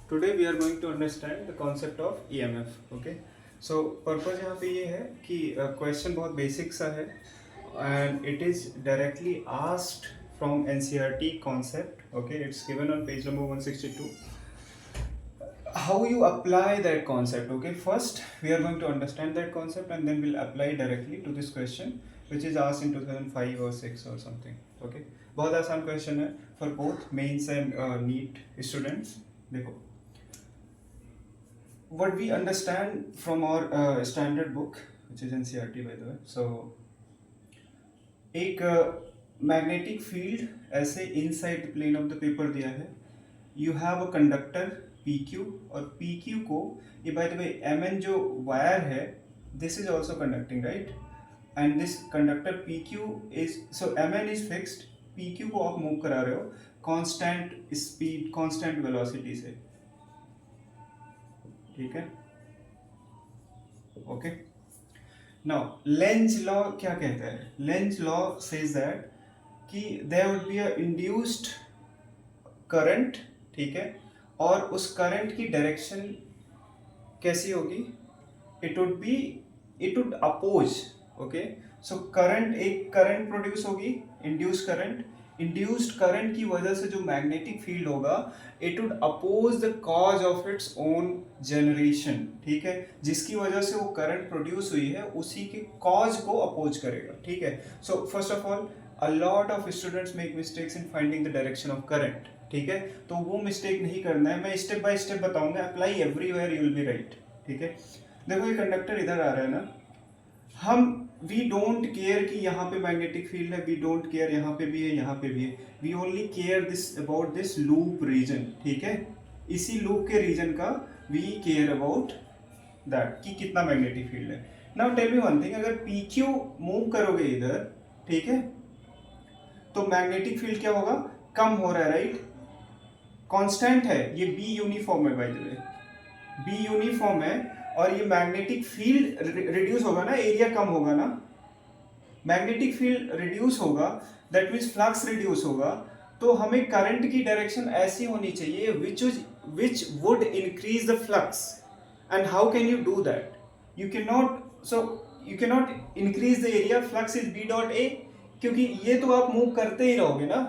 Today we are going to understand the concept of EMF. Okay, so purpose यहाँ पे ये है कि question बहुत basic सा है and it is directly asked from NCERT concept. Okay, it's given on page number 162. How you apply that concept? Okay, first we are going to understand that concept and then we'll apply directly to this question which is asked in 2005 or 6 or something. Okay, बहुत आसान question है for both mains and NEET students. देखो, what we understand from our standard book, which is NCERT by the way. So एक magnetic field ऐसे inside plane of the paper दिया है. You have a conductor PQ और PQ को ये by the way MN जो wire है this is also conducting right and this conductor PQ is so MN is fixed. PQ को आप move करा रहे हो कांस्टेंट स्पीड कांस्टेंट वेलोसिटी से. ठीक है, ओके. नाउ लेंज लॉ क्या कहता है? लेंज लॉ सेज दैट कि there would be a induced current. ठीक है, और उस करंट की डायरेक्शन कैसी होगी? It would oppose. Okay, so current एक करंट प्रोड्यूस होगी, इंड्यूस करंट. इंड्यूस्ड करंट की वजह से जो मैग्नेटिक फील्ड होगा it would oppose the cause of its own generation. ठीक है, जिसकी वजह से वो करंट प्रोड्यूस हुई है उसी के कॉज को अपोज करेगा. ठीक है, so first of all a lot of students make mistakes in finding the direction of current. ठीक है, तो वो मिस्टेक नहीं करना है. मैं स्टेप बाय स्टेप बताऊंगा. Apply everywhere you will be right. ठीक है, देखो ये कंडक्टर इधर आ रहा है ना. हम वी डोंट केयर कि यहाँ पे मैग्नेटिक फील्ड है. वी डोंट केयर यहाँ पे भी है, यहाँ पे भी है. We only care this about this loop region. ठीक है, इसी लूप के रीजन का वी केयर अबाउट दैट कि कितना मैग्नेटिक फील्ड है. Now tell me one thing, अगर PQ मूव करोगे इधर, ठीक है, तो मैग्नेटिक फील्ड क्या होगा? कम हो रहा है राइट. कांस्टेंट है ये, B यूनिफॉर्म है bye the way. B uniform है और ये मैग्नेटिक फील्ड रिड्यूस होगा ना, एरिया कम होगा ना. मैग्नेटिक फील्ड रिड्यूस होगा दैट मीन्स फ्लक्स रिड्यूस होगा. तो हमें करंट की डायरेक्शन ऐसी होनी चाहिए which would increase the flux. And how can you do that? You can not. So you can not increase the area. Flux is B.A, क्योंकि ये तो आप मूव करते ही रहोगे ना,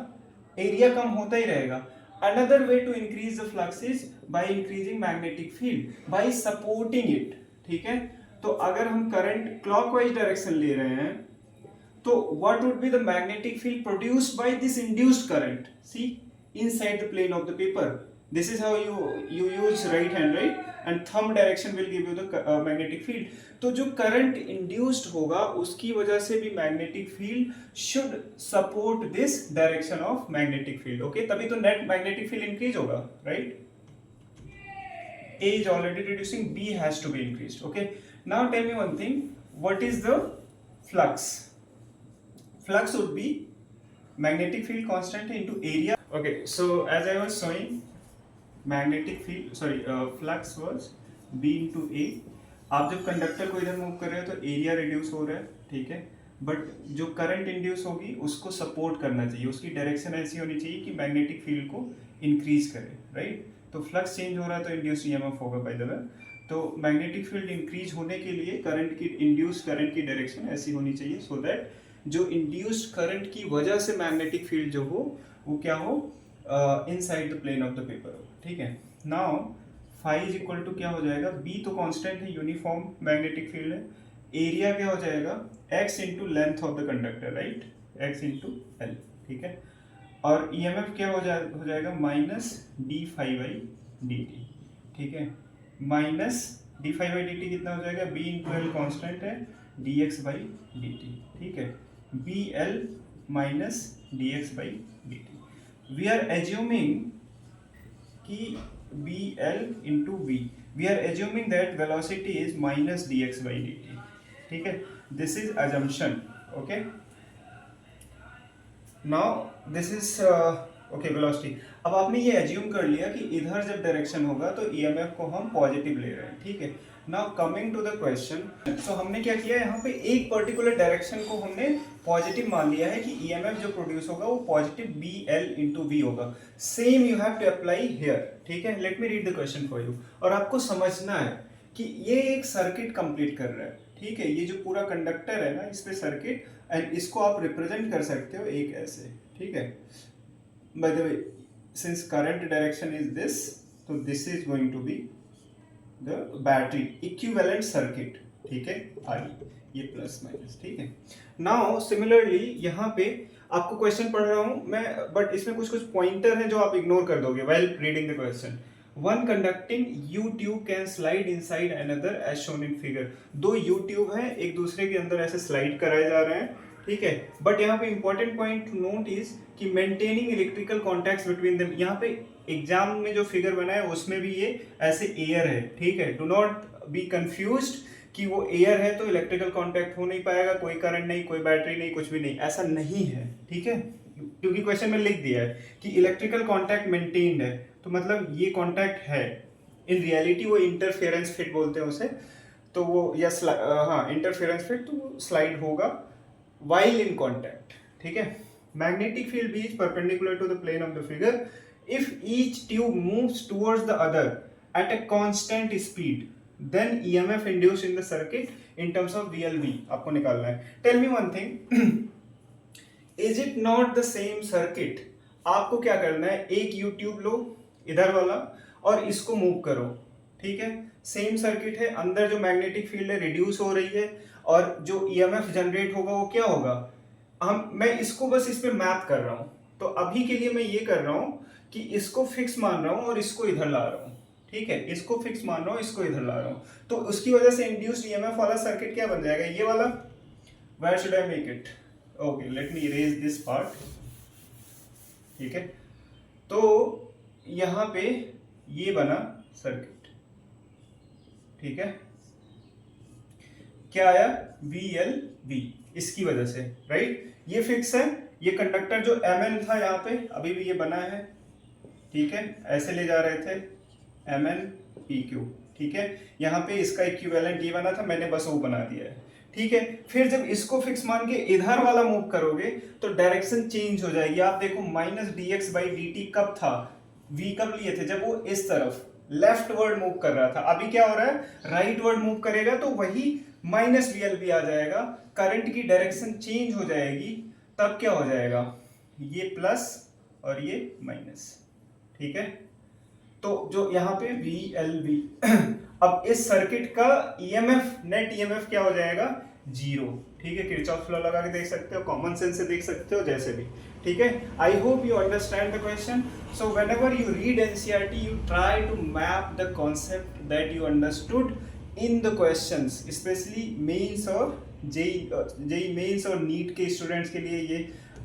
एरिया कम होता ही रहेगा. Another way to increase the flux is by increasing magnetic field, by supporting it. ठीक है, तो अगर हम करंट क्लॉकवाइज डायरेक्शन ले रहे हैं तो what would be the magnetic field produced by this induced current? See, inside the plane of the paper. This is how you use right hand, right? And thumb direction will give you the magnetic field. तो जो current induced होगा उसकी वजह से भी magnetic field should support this direction of magnetic field. Okay, तभी तो net magnetic field increase होगा right. A is already reducing, B has to be increased. Okay, now tell me one thing, what is the flux? Flux would be magnetic field constant into area. Okay, so as I was showing, magnetic field sorry flux was B into A. आप जब conductor को इधर move कर रहे हो तो area reduce हो रहा है. ठीक है, बट जो करंट इंड्यूस होगी उसको सपोर्ट करना चाहिए. उसकी डायरेक्शन ऐसी होनी चाहिए कि मैग्नेटिक फील्ड को इंक्रीज करे राइट. तो फ्लक्स चेंज हो रहा है तो इंड्यूस EMF होगा बाय द वे. तो मैग्नेटिक फील्ड इंक्रीज होने के लिए करंट की इंड्यूस करंट की डायरेक्शन ऐसी होनी चाहिए सो दैट जो इंड्यूस्ड करंट की वजह से मैग्नेटिक फील्ड जो हो वो क्या हो, inside the plane of the paper हो. ठीक है, now phi is equal to क्या हो जाएगा? B तो कांस्टेंट है, यूनिफॉर्म मैग्नेटिक फील्ड है. एरिया क्या हो जाएगा? x into length of the conductor right, x into L. ठीक है, और EMF क्या हो जाएगा? Minus d∅/dt. ठीक है, माइनस d∅/dt कितना हो जाएगा? B इंटू L कांस्टेंट है, dx/dt. ठीक है, BL minus dx/dt. We are assuming कि BL into V. We are assuming that velocity is minus dx/dt. ठीक है, this is assumption. Okay. Now this is okay velocity. अब आपने ये assume कर लिया कि इधर जब डायरेक्शन होगा तो ईएमएफ को हम पॉजिटिव ले रहे हैं, ठीक है। Now coming to the question, so हमने क्या किया यहाँ पे एक पर्टिकुलर डायरेक्शन को हमने पॉजिटिव मान लिया है कि ईएमएफ जो प्रोड्यूस होगा वो positive B L into V होगा। Same you have to apply here, ठीक है। Let me read the question for you. और आपको समझना है कि ये एक सर्किट कंप्लीट कर रहा है, ठीक है। ये जो पूरा कंडक्टर है ना, इस पे सर्किट, एंड इसको आप रिप्रेजेंट कर सकते हो एक ऐसे, ठीक है। By the way, since current direction is this, so this is going to be the battery equivalent circuit, ठीक है। I ये प्लस माइनस, ठीक है। नाउ सिमिलरली यहाँ पे आपको क्वेश्चन पढ़ रहा हूँ मैं, बट इसमें कुछ कुछ पॉइंटर हैं जो आप इग्नोर कर दोगे while reading the question. One conducting U tube can slide inside another as shown in figure. दो U tube हैं, एक दूसरे के अंदर ऐसे स्लाइड कराए जा रहे हैं, ठीक है। बट यहाँ पे important point to note is कि maintaining electrical contacts between them. यहाँ पे एग्जाम में जो फिगर बना है उसमें भी ये ऐसे एयर है, ठीक है। डू नॉट बी कंफ्यूज्ड कि वो एयर है तो इलेक्ट्रिकल कॉन्टैक्ट हो नहीं पाएगा, कोई करंट नहीं, कोई बैटरी नहीं, कुछ भी नहीं, ऐसा नहीं है, ठीक है। क्योंकि क्वेश्चन में लिख दिया है कि इलेक्ट्रिकल कॉन्टैक्ट मेंटेन्ड है, तो मतलब ये कॉन्टैक्ट है। इन रियलिटी वो इंटरफेरेंस फिट बोलते हैं उसे, तो वो या हाँ इंटरफेरेंस फिट, तो वो स्लाइड होगा while in contact, ठीक है। magnetic field B is perpendicular to the plane of the figure if each tube moves towards the other at a constant speed, then EMF induced in the circuit in terms of VLV आपको निकालना है। tell me one thing, is it not the same circuit? आपको क्या करना है, एक U tube लो इधर वाला और इसको मूव करो, ठीक है। सेम सर्किट है, अंदर जो मैग्नेटिक फील्ड है रिड्यूस हो रही है और जो ईएमएफ जनरेट होगा वो क्या होगा, मैं इसको बस इस पे मैप कर रहा हूं। तो अभी के लिए मैं ये कर रहा हूं कि इसको फिक्स मान रहा हूं और इसको इधर ला रहा हूं, ठीक है। इसको फिक्स मान रहा हूं, इसको इधर ला रहा हूं, तो उसकी वजह से इंड्यूस्ड ईएमएफ वाला सर्किट क्या बन जाएगा, ये वाला। Where should I make it, okay let me erase this part, ठीक है। तो यहां पे ये बना सर्किट, ठीक है। क्या आया, VLV, इसकी वजह से, राइट। ये फिक्स है, ये कंडक्टर जो MN था यहाँ पे अभी भी ये बना है, ठीक है। ऐसे ले जा रहे थे MN PQ, ठीक है। यहाँ पे इसका इक्विवेलेंट ये बना था, मैंने बस वो बना दिया है, ठीक है। फिर जब इसको फिक्स मान के इधर वाला मूव करोगे तो डायरेक्शन चेंज हो जाएगी। आप देखो -dx/dt कब था, V कब लिए थे, जब वो इस तरफ लेफ्ट वर्ड मूव कर रहा था। अभी क्या हो रहा है, राइट वर्ड मूव करेगा तो वही -VLV आ जाएगा, करंट की डायरेक्शन चेंज हो जाएगी, तब क्या हो जाएगा, ये प्लस और ये माइनस, ठीक है। तो जो यहाँ पे VLV अब इस सर्किट का ईएमएफ, नेट ईएमएफ क्या हो जाएगा, 0, ठीक है। किरचॉफ लॉ लगा के देख सकते हो, कॉमन सेंस से देख सकते हो, जैसे भी, ठीक है। I hope you understand the question. So whenever you read NCERT you try to map the concept that you understood in the questions, specially Mains और जेई मेंस और नीट के स्टूडेंट्स के लिए ये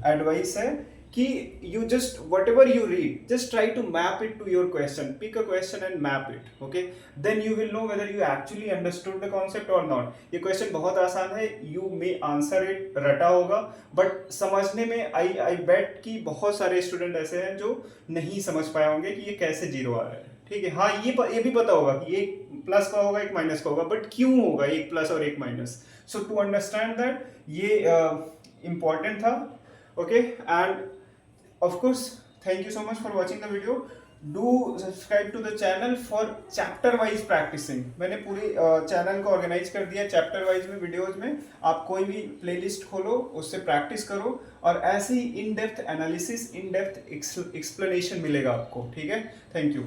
एडवाइस है कि you just whatever you read just try to map it to your question, pick a question and map it, okay, then you will know whether you actually understood the concept or not. ये question बहुत आसान है, you may answer it, रटा होगा, but समझने में आई बेट कि बहुत सारे स्टूडेंट ऐसे हैं जो नहीं समझ पाए होंगे कि ये कैसे जीरो आ रहा है, ठीक है। हाँ ये भी पता होगा कि एक प्लस का होगा एक माइनस का होगा, बट क्यों होगा एक प्लस और एक minus, so to understand that ये इम्पॉर्टेंट था, okay. And of course thank you so much for watching the video. Do subscribe to the channel for chapter wise practicing. मैंने पूरी चैनल को ऑर्गेनाइज कर दिया चैप्टर वाइज में, videos में। आप कोई भी प्लेलिस्ट खोलो, उससे प्रैक्टिस करो और ऐसे ही in depth analysis, in depth explanation मिलेगा आपको, ठीक है। Thank you.